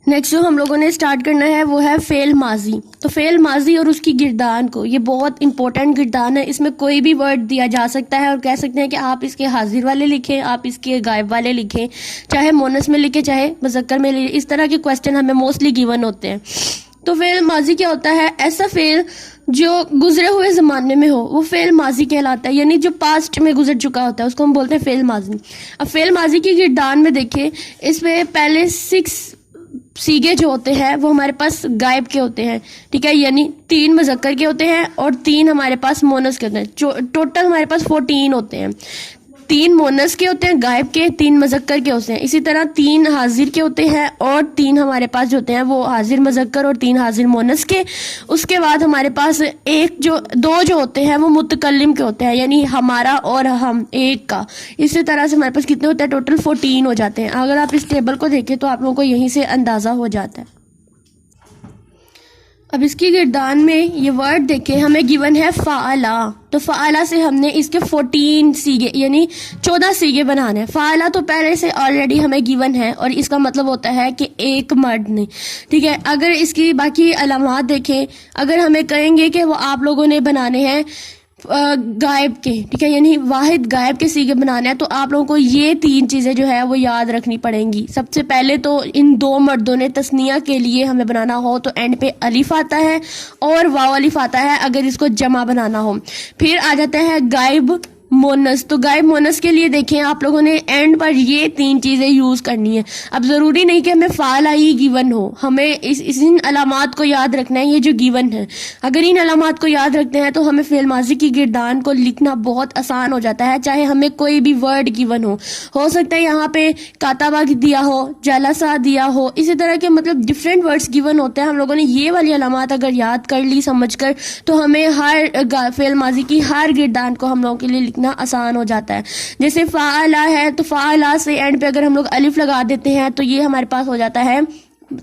Next जो हम लोगों ने स्टार्ट करना है वो है फेल माजी। तो फेल माजी और उसकी गिरदान को, ये बहुत इंपॉर्टेंट गिरदान है। इसमें कोई भी वर्ड दिया जा सकता है और कह सकते हैं कि आप इसके हाजिर वाले लिखें, आप इसके गायब वाले लिखें, चाहे मोनस में लिखें चाहे मुज़क्कर में लिखें। इस तरह के क्वेश्चन हमें मोस्टली गिवन होते हैं। तो फेल माजी क्या होता है? ऐसा फेल जो गुजरे हुए ज़माने में हो वो फेल माजी कहलाता है, यानी जो पास्ट में गुजर चुका होता है उसको हम बोलते हैं फेल माजी। अब फेल माजी की गिरदान में देखें, इसमें पहले 6 सीगे जो होते हैं वो हमारे पास गायब के होते हैं, ठीक है, यानी 3 मुज़क्कर के होते हैं और 3 हमारे पास मोनस के होते हैं। टोटल हमारे पास 14 होते हैं। 3 मोनस के होते हैं गायब के, 3 मुज़क्कर के होते हैं। इसी तरह 3 हाजिर के होते हैं और 3 हमारे पास जो होते हैं वो हाजिर मुज़क्कर और 3 हाजिर मोनस के। उसके बाद हमारे पास 2 जो होते हैं वो मुतकल्लिम के होते हैं, यानी हमारा और हम, एक का। इसी तरह से हमारे पास कितने होते हैं? टोटल 14 हो जाते हैं। अगर आप इस टेबल को देखें तो आप लोगों को यहीं से अंदाज़ा हो जाता है। अब इसकी गिरदान में ये वर्ड देखें, हमें गिवन है फ़ाअला। तो फ़ाअला से हमने इसके 14 सीगे यानी 14 सीगे बनाने हैं। फ़ाअला तो पहले से ऑलरेडी हमें गिवन है और इसका मतलब होता है कि एक मर्द ने, ठीक है। अगर इसकी बाकी अलामात देखें, अगर हमें कहेंगे कि वो आप लोगों ने बनाने हैं गायब के, ठीक है, यानी वाहिद गायब के सीगे बनाने हैं, तो आप लोगों को ये 3 चीज़ें जो है वो याद रखनी पड़ेंगी। सबसे पहले तो इन 2 मर्दों ने तस्निया के लिए हमें बनाना हो तो एंड पे अलिफ आता है और वाव अलिफ आता है अगर इसको जमा बनाना हो। फिर आ जाता है गायब मोनस। तो गायब मोनस के लिए देखें आप लोगों ने एंड पर ये 3 चीज़ें यूज़ करनी है। अब ज़रूरी नहीं कि हमें फ़ाला ही गिवन हो, हमें इन अलामात को याद रखना है, ये जो गिवन है। अगर इन अलामात को याद रखते हैं तो हमें फ़ेल माजी की गिरदान को लिखना बहुत आसान हो जाता है, चाहे हमें कोई भी वर्ड गिवन हो सकता है यहाँ पे काताबा दिया हो, जलसा दिया हो, इसी तरह के मतलब डिफरेंट वर्ड्स गिवन होते हैं। हम लोगों ने ये वाली अलामात अगर याद कर ली समझ कर तो हमें हर फ़ेल माजी की हर गिरदान को हम लोगों के लिए ना आसान हो जाता है। जैसे फ़ाअला है तो फ़ाअला से एंड पे अगर हम लोग अलिफ लगा देते हैं तो ये हमारे पास हो जाता है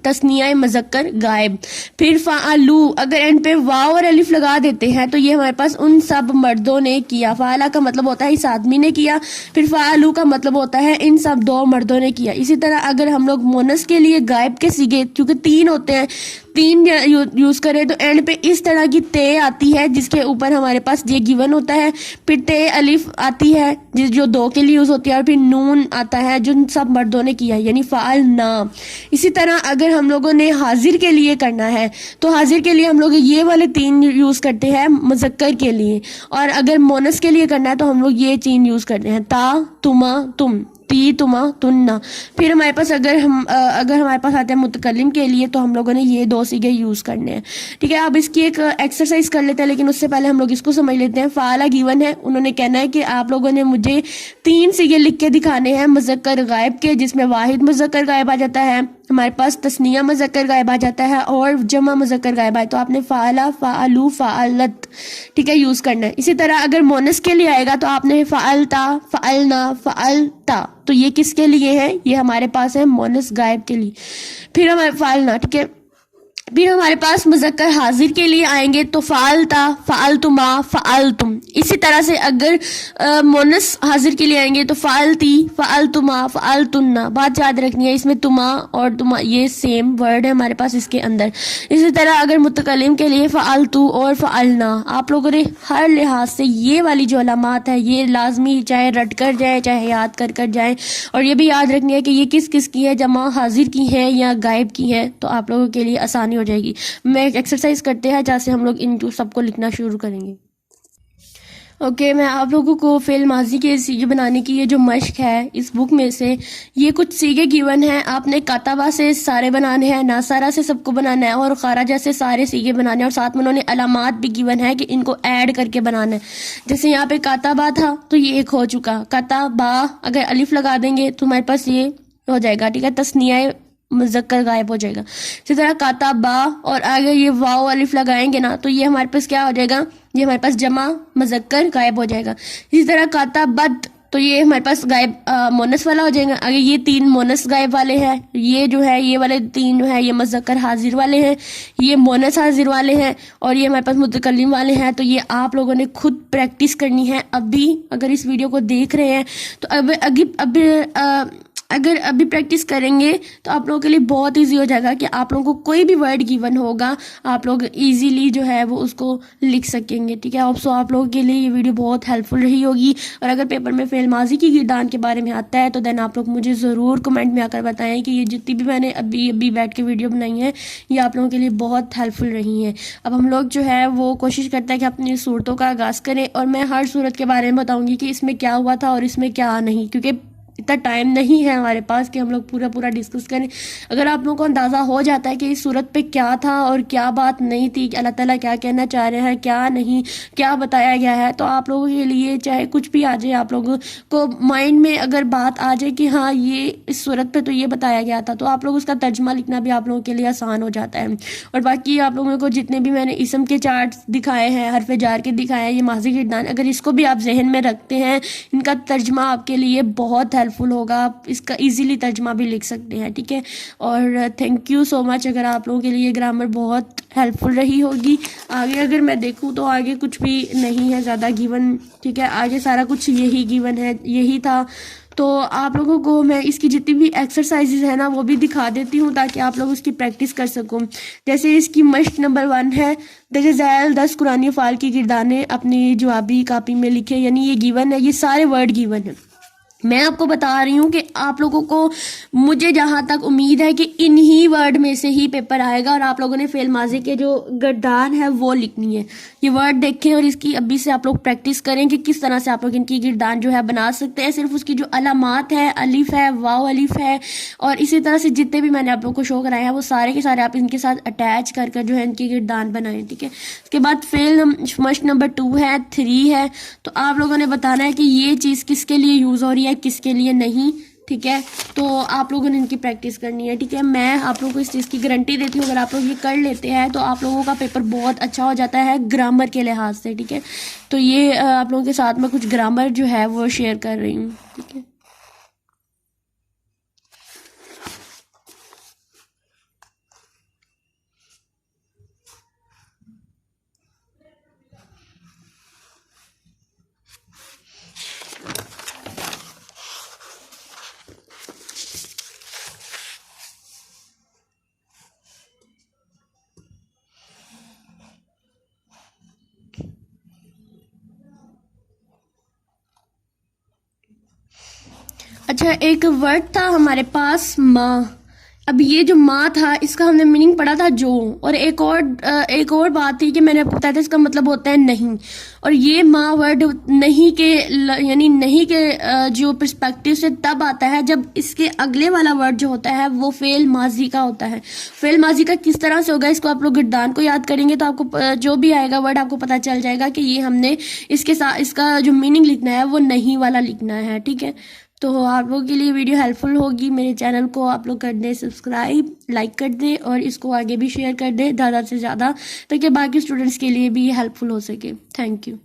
तस्निया मुज़क्कर गायब। फिर फ़ाअलू अगर एंड पे वाव और अलिफ लगा देते हैं तो ये हमारे पास उन सब मर्दों ने किया। फ़ाअला का मतलब होता है इस आदमी ने किया, फिर फ़ाअलू का मतलब होता है इन सब 2 मर्दों ने किया। इसी तरह अगर हम लोग मोनस के लिए गायब के सीगे, क्योंकि 3 होते हैं, 3 यूज़ करें तो एंड पे इस तरह की ते आती है जिसके ऊपर हमारे पास ये गिवन होता है। फिर ते अलिफ आती है जो 2 के लिए यूज़ होती है और फिर नून आता है जो सब मर्दों ने किया, यानी फ़ाअल ना। इसी तरह अगर हम लोगों ने हाजिर के लिए करना है तो हाजिर के लिए हम लोग ये वाले 3 यूज़ करते हैं मुज़क्कर के लिए, और अगर मोनस के लिए करना है तो हम लोग ये 3 यूज़ करते हैं, ता, तुमा, तुम, ती, तुमा, तुन्ना। फिर हमारे पास अगर हमारे पास आते हैं मुतकल्लिम के लिए तो हम लोगों ने ये 2 सीगे यूज़ करने हैं, ठीक है। अब इसकी एक एक्सरसाइज कर लेते हैं, लेकिन उससे पहले हम लोग इसको समझ लेते हैं। फ़ाअला गिवन है, उन्होंने कहना है कि आप लोगों ने मुझे 3 सीगे लिख के दिखाने हैं मुज़क्कर गायब के, जिसमें वाहिद मुज़क्कर गायब आ जाता है, हमारे पास तस्निया मुज़क्कर गायब आ जाता है और जमा मुज़क्कर गायब आए। तो आपने फ़ाअला, फ़ाअलू, फ़ाअलत, ठीक है, यूज़ करना है। इसी तरह अगर मोनस के लिए आएगा तो आपने फ़ाअलता, फ़ाअलना, फ़ाअलता, तो ये किसके लिए है? ये हमारे पास है मोनस गायब के लिए। फिर हमारे फ़ाअलना, ठीक है, फिर हमारे पास मुज़क्कर हाजिर के लिए आएंगे तो फ़ाअलता, फ़ाअलतुमा, फ़ाअलतुम। इसी तरह से अगर मोनस हाजिर के लिए आएंगे तो फ़ाअलती, फ़ाअलतुमा, फ़ाअलतुन्ना। बात याद रखनी है, इसमें तुमा और तुमा ये सेम वर्ड है हमारे पास इसके अंदर। इसी तरह अगर मुतकल्लिम के लिए फ़ाअलतु और फ़ाअलना। आप लोगों ने हर लिहाज से ये वाली जो अलामात है ये लाजमी चाहे रट कर जाए चाहे याद कर जाए, और ये भी याद रखनी है कि ये किस किस की है, जमा हाजिर की है या गायब की है, तो आप लोगों के लिए आसानी हो जाएगी। मैं एक एक्सरसाइज करते हैं जहाँ से हम लोग इन सबको लिखना शुरू करेंगे। ओके, मैं आप लोगों को फेल माजी के सीगे बनाने की ये जो मश्क है इस बुक में से ये कुछ सीगे गिवन हैं। आपने काताबा से सारे बनाने हैं, नासारा से सबको बनाना है और खाराजा से सारे सीगे बनाने हैं, और साथ में उन्होंने अलामात भी गिवन है कि इनको ऐड करके बनाना है। जैसे यहाँ पे काताबा था तो ये एक हो चुका, काताबा अगर अलिफ लगा देंगे तो हमारे पास ये हो जाएगा, ठीक है, तस्निया मुज़क्कर गायब हो जाएगा। इसी तरह काताबा और आगे ये वाव अलिफ लगाएंगे ना तो ये हमारे पास क्या हो जाएगा, ये हमारे पास जमा मुज़क्कर गायब हो जाएगा। इसी तरह काताबत तो ये हमारे पास गायब मोनस वाला हो जाएगा। आगे ये 3 मोनस गायब वाले हैं, ये जो है ये वाले 3 जो है ये मुज़क्कर हाजिर वाले हैं, ये मोनस हाजिर वाले हैं और ये हमारे पास मुतकल्लिम वाले हैं। तो ये आप लोगों ने खुद प्रैक्टिस करनी है। अभी अगर इस वीडियो को देख रहे हैं तो अब अगर अभी प्रैक्टिस करेंगे तो आप लोगों के लिए बहुत इजी हो जाएगा कि आप लोगों को कोई भी वर्ड गिवन होगा आप लोग इजीली जो है वो उसको लिख सकेंगे, ठीक है। अब सो आप लोगों के लिए ये वीडियो बहुत हेल्पफुल रही होगी। और अगर पेपर में फेल माजी की गिरदान के बारे में आता है तो देन आप लोग मुझे ज़रूर कमेंट में आकर बताएं कि ये जितनी भी मैंने अभी बैठ के वीडियो बनाई है ये आप लोगों के लिए बहुत हेल्पफुल रही हैं। अब हम लोग जो है वो कोशिश करते हैं कि अपनी सूरतों का आगाज़ करें और मैं हर सूरत के बारे में बताऊँगी कि इसमें क्या हुआ था और इसमें क्या नहीं, क्योंकि इतना टाइम नहीं है हमारे पास कि हम लोग पूरा डिस्कस करें। अगर आप लोगों को अंदाज़ा हो जाता है कि इस सूरत पे क्या था और क्या बात नहीं थी, कि अल्लाह ताला क्या कहना चाह रहे हैं, क्या नहीं, क्या बताया गया है, तो आप लोगों के लिए चाहे कुछ भी आ जाए, आप लोगों को माइंड में अगर बात आ जाए कि हाँ ये इस सूरत पे तो ये बताया गया था, तो आप लोग उसका तर्जमा लिखना भी आप लोगों के लिए आसान हो जाता है। और बाकी आप लोगों को जितने भी मैंने इसम के चार्ट्स दिखाए हैं, हरफ जार के दिखाए हैं, ये माजी गिरदान, अगर इसको भी आप जहन में रखते हैं इनका तर्जमा आपके लिए बहुत हेल्पफुल होगा। आप इसका इजीली तर्जमा भी लिख सकते हैं, ठीक है। और थैंक यू सो मच, अगर आप लोगों के लिए ग्रामर बहुत हेल्पफुल रही होगी। आगे अगर मैं देखूं तो आगे कुछ भी नहीं है ज़्यादा गिवन, ठीक है। आगे सारा कुछ यही गिवन है, यही था। तो आप लोगों को मैं इसकी जितनी भी एक्सरसाइजेज है ना वो भी दिखा देती हूँ ताकि आप लोग उसकी प्रैक्टिस कर सको। जैसे इसकी मश्क नंबर 1 है, दजैल 10 कुरानी फ़ाल की गिरदाने अपनी जवाबी कापी में लिखे, यानी ये गिवन है, ये सारे वर्ड गिवन है। मैं आपको बता रही हूँ कि आप लोगों को, मुझे जहाँ तक उम्मीद है कि इन्हीं वर्ड में से ही पेपर आएगा और आप लोगों ने फेल माजी के जो गिरदान है वो लिखनी है। ये वर्ड देखें और इसकी अभी से आप लोग प्रैक्टिस करें कि किस तरह से आप लोग इनकी गिरदान जो है बना सकते हैं। सिर्फ उसकी जो अलामात है, अलिफ है, वाव अलिफ है, और इसी तरह से जितने भी मैंने आप लोग को शो कराए हैं वो सारे के सारे आप इनके साथ अटैच कर कर जो है इनकी गिरदान बनाएं, ठीक है। उसके बाद फेल मश्क नंबर 2 है, 3 है, तो आप लोगों ने बताना है कि ये चीज़ किसके लिए यूज़ हो रही है, किसके लिए नहीं, ठीक है। तो आप लोगों ने इनकी प्रैक्टिस करनी है, ठीक है। मैं आप लोगों को इस चीज़ की गारंटी देती हूँ, अगर आप लोग ये कर लेते हैं तो आप लोगों का पेपर बहुत अच्छा हो जाता है ग्रामर के लिहाज से, ठीक है। तो ये आप लोगों के साथ में कुछ ग्रामर जो है वो शेयर कर रही हूँ, ठीक है। अच्छा, एक वर्ड था हमारे पास माँ। अब ये जो माँ था इसका हमने मीनिंग पढ़ा था जो, और एक और बात थी कि मैंने आपको बताया था इसका मतलब होता है नहीं। और ये माँ वर्ड नहीं के यानी नहीं के जो पर्सपेक्टिव से तब आता है जब इसके अगले वाला वर्ड जो होता है वो फेल माजी का होता है। फेल माजी का किस तरह से होगा, इसको आप लोग गिरदान को याद करेंगे तो आपको जो भी आएगा वर्ड आपको पता चल जाएगा कि ये हमने इसके साथ इसका जो मीनिंग लिखना है वो नहीं वाला लिखना है, ठीक है। तो आप लोगों के लिए वीडियो हेल्पफुल होगी। मेरे चैनल को आप लोग कर दें सब्सक्राइब, लाइक कर दें और इसको आगे भी शेयर कर दें ज़्यादा से ज़्यादा, ताकि बाकी स्टूडेंट्स के लिए भी हेल्पफुल हो सके। Thank you.